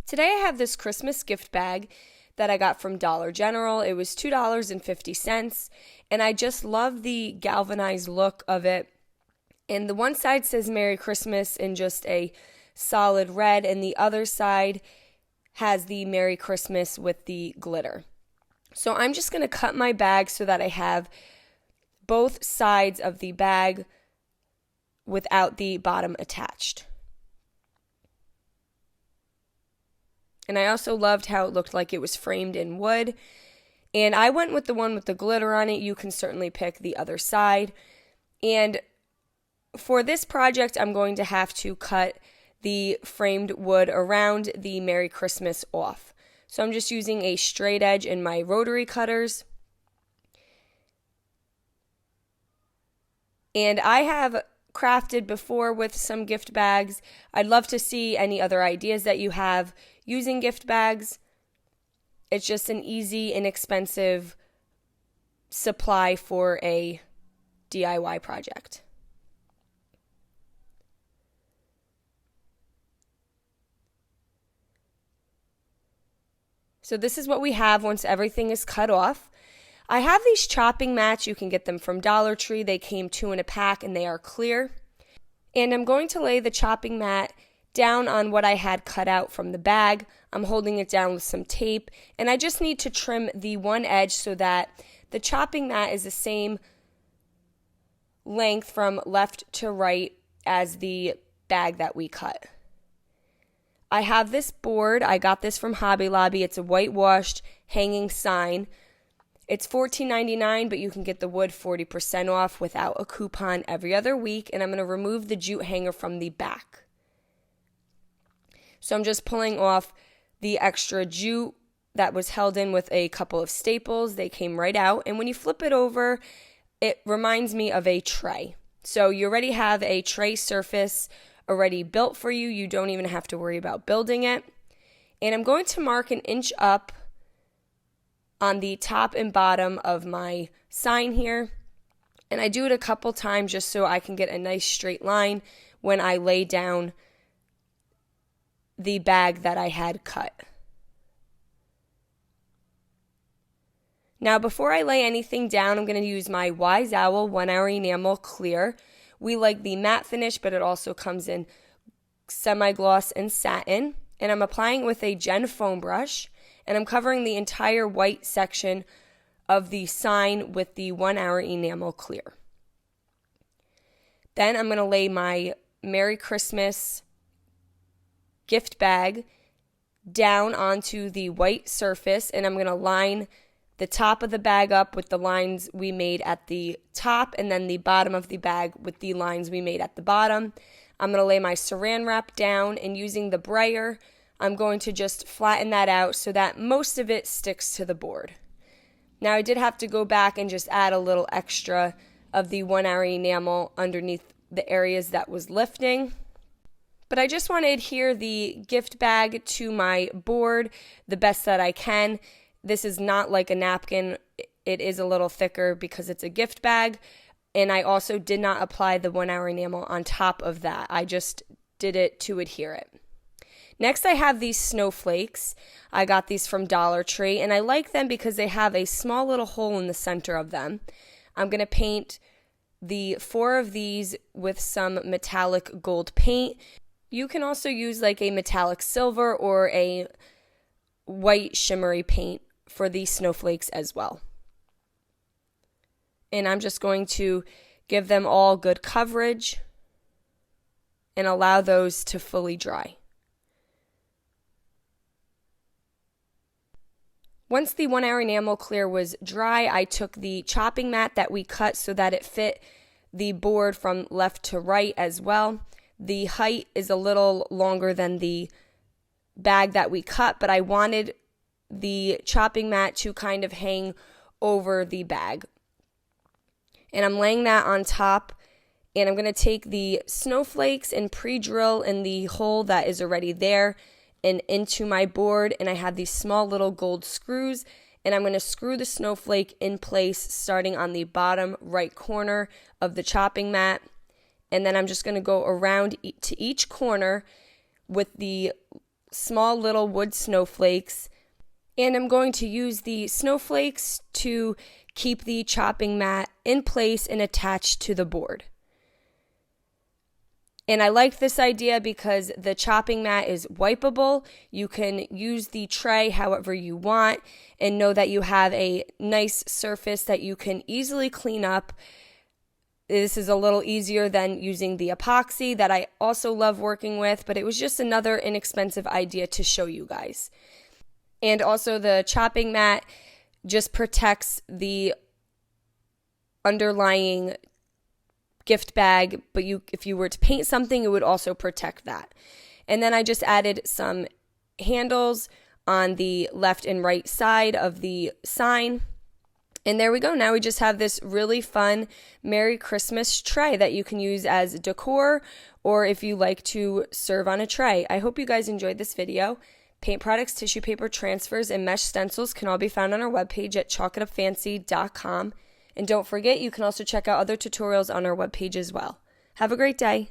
Today I have this Christmas gift bag that I got from Dollar General. It was $2.50, and I just love the galvanized look of it. And the one side says Merry Christmas in just a solid red, and the other side has the Merry Christmas with the glitter. So I'm just going to cut my bag so that I have both sides of the bag without the bottom attached. And I also loved how it looked like it was framed in wood. And I went with the one with the glitter on it. You can certainly pick the other side. And for this project, I'm going to have to cut the framed wood around the Merry Christmas off. So I'm just using a straight edge in my rotary cutters. And I have crafted before with some gift bags. I'd love to see any other ideas that you have using gift bags. It's just an easy, inexpensive supply for a DIY project. So this is what we have once everything is cut off. I have these chopping mats. You can get them from Dollar Tree. They came 2 in a pack and they are clear. And I'm going to lay the chopping mat down on what I had cut out from the bag. I'm holding it down with some tape, and I just need to trim the one edge so that the chopping mat is the same length from left to right as the bag that we cut. I have this board. I got this from Hobby Lobby. It's a whitewashed hanging sign. It's $14.99, but you can get the wood 40% off without a coupon every other week, and I'm going to remove the jute hanger from the back. So I'm just pulling off the extra jute that was held in with a couple of staples. They came right out, and when you flip it over, it reminds me of a tray. So you already have a tray surface already built for you. You don't even have to worry about building it. And I'm going to mark 1 inch up on the top and bottom of my sign here. And I do it a couple times just so I can get a nice straight line when I lay down the bag that I had cut. Now before I lay anything down, I'm going to use my Wise Owl 1 Hour Enamel Clear. We like the matte finish, but it also comes in semi-gloss and satin. And I'm applying it with a Gen foam brush, and I'm covering the entire white section of the sign with the 1 Hour Enamel Clear. Then I'm going to lay my Merry Christmas gift bag down onto the white surface, and I'm going to line the top of the bag up with the lines we made at the top, and then the bottom of the bag with the lines we made at the bottom. I'm going to lay my saran wrap down, and using the brayer, I'm going to just flatten that out so that most of it sticks to the board. Now I did have to go back and just add a little extra of the 1 Hour enamel underneath the areas that was lifting. But I just want to adhere the gift bag to my board the best that I can. This is not like a napkin. It is a little thicker because it's a gift bag. And I also did not apply the 1 Hour enamel on top of that. I just did it to adhere it. Next, I have these Snowflakes. I got these from Dollar Tree, and I like them because they have a small little hole in the center of them. I'm going to paint the 4 of these with some metallic gold paint. You can also use like a metallic silver or a white shimmery paint for these snowflakes as well. And I'm just going to give them all good coverage and allow those to fully dry. Once the 1 Hour enamel clear was dry, I took the chopping mat that we cut so that it fit the board from left to right as well. The height is a little longer than the bag that we cut, but I wanted the chopping mat to kind of hang over the bag. And I'm laying that on top, and I'm going to take the snowflakes and pre-drill in the hole that is already there and into my board, and I have these small little gold screws, and I'm going to screw the snowflake in place starting on the bottom right corner of the chopping mat, and then I'm just going to go around to each corner with the small little wood snowflakes, and I'm going to use the snowflakes to keep the chopping mat in place and attached to the board. And I like this idea because the chopping mat is wipeable. You can use the tray however you want and know that you have a nice surface that you can easily clean up. This is a little easier than using the epoxy that I also love working with, but it was just another inexpensive idea to show you guys. And also the chopping mat just protects the underlying gift bag, but if you were to paint something, it would also protect that. And then I just added some handles on the left and right side of the sign. And there we go. Now we just have this really fun Merry Christmas tray that you can use as decor, or if you like to serve on a tray. I hope you guys enjoyed this video. Paint products, tissue paper transfers, and mesh stencils can all be found on our webpage at chalkitupfancy.com. And don't forget, you can also check out other tutorials on our webpage as well. Have a great day.